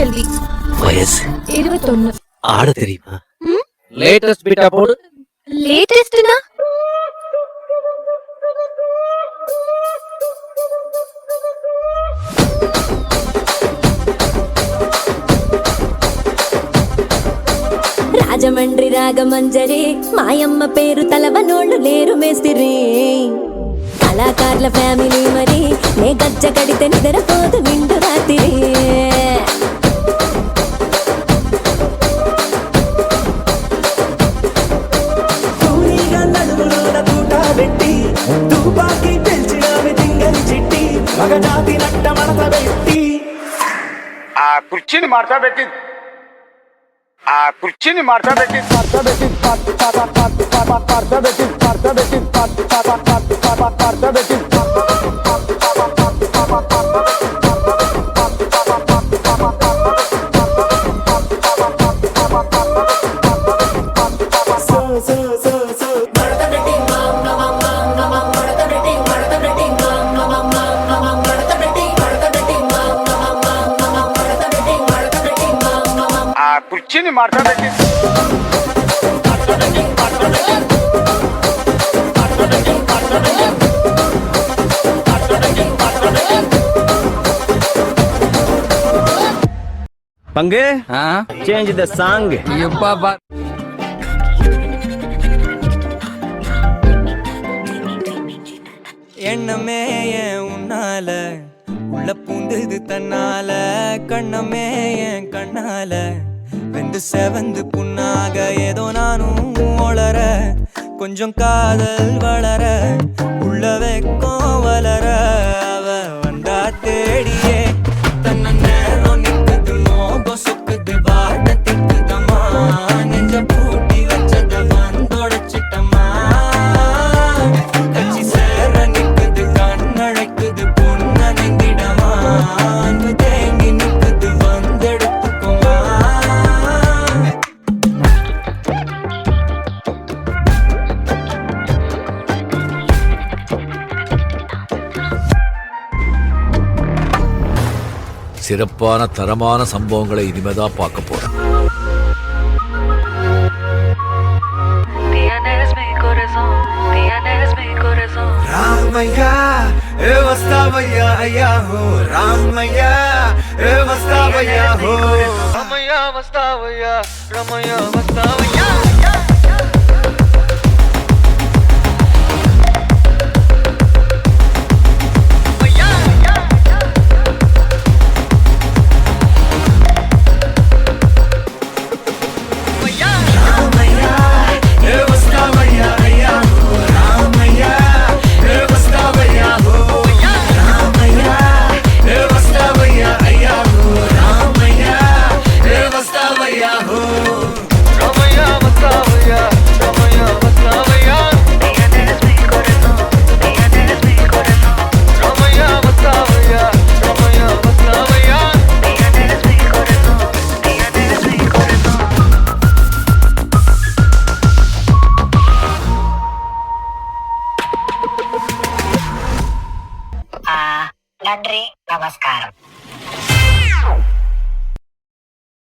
தமிழ்ச்செல்வி. வயசு 21. ஆட தெரியுமா? லேட்டஸ்ட் பீட்டா போடு. லேட்டஸ்ட்னா రాజమండ్రి రాగమంజరి మాయమ్మ పేరు తలవనోళ్ళు లేరు మేస్తిరి కళాకారుల ఫ్యామిలీ మరి నే గజ్జ కడితే నిద్రపోదు నిండు రాత్రి ఆ కుర్చీని మార్చా పెట్టి కుర్చీని మార్చా పెట్టి பங்கு சேஞ்ச் த சாங். எண்ணமே ஏன் உன்னால உள்ள பூந்தது தன்னால கண்ணமே என் கண்ணால வெந்து செவந்து புண்ணாக ஏதோ நானும் ஒளர கொஞ்சம் காதல் வளர உள்ள வெக்கம் வளர அவ வந்தா தேடியே தன்ன நேரம் நிக்குது மோகம் சுக்குது வாட திக்குதம்மா நெஞ்ச பூட்டி வச்சத வந்தொடச்சிட்டம்மா கட்சி சேர நிக்குது கண்ணழைக்குது பொண்ண நெங்கிடமா அன்பு தேங்கி நிக்குது வந்தெடுத்துக்குமா சிறப்பான தரமான சம்பவங்களை இனிமேதான் பார்க்க போறேன். రామయ్యా ఏ వస్తావయ్యా అయ్యా హో రామయ్యా ఏ వస్తావయ్యా హో రమయ్యా వస్తావయ్యా రమయ్యా వస్తావయ్యా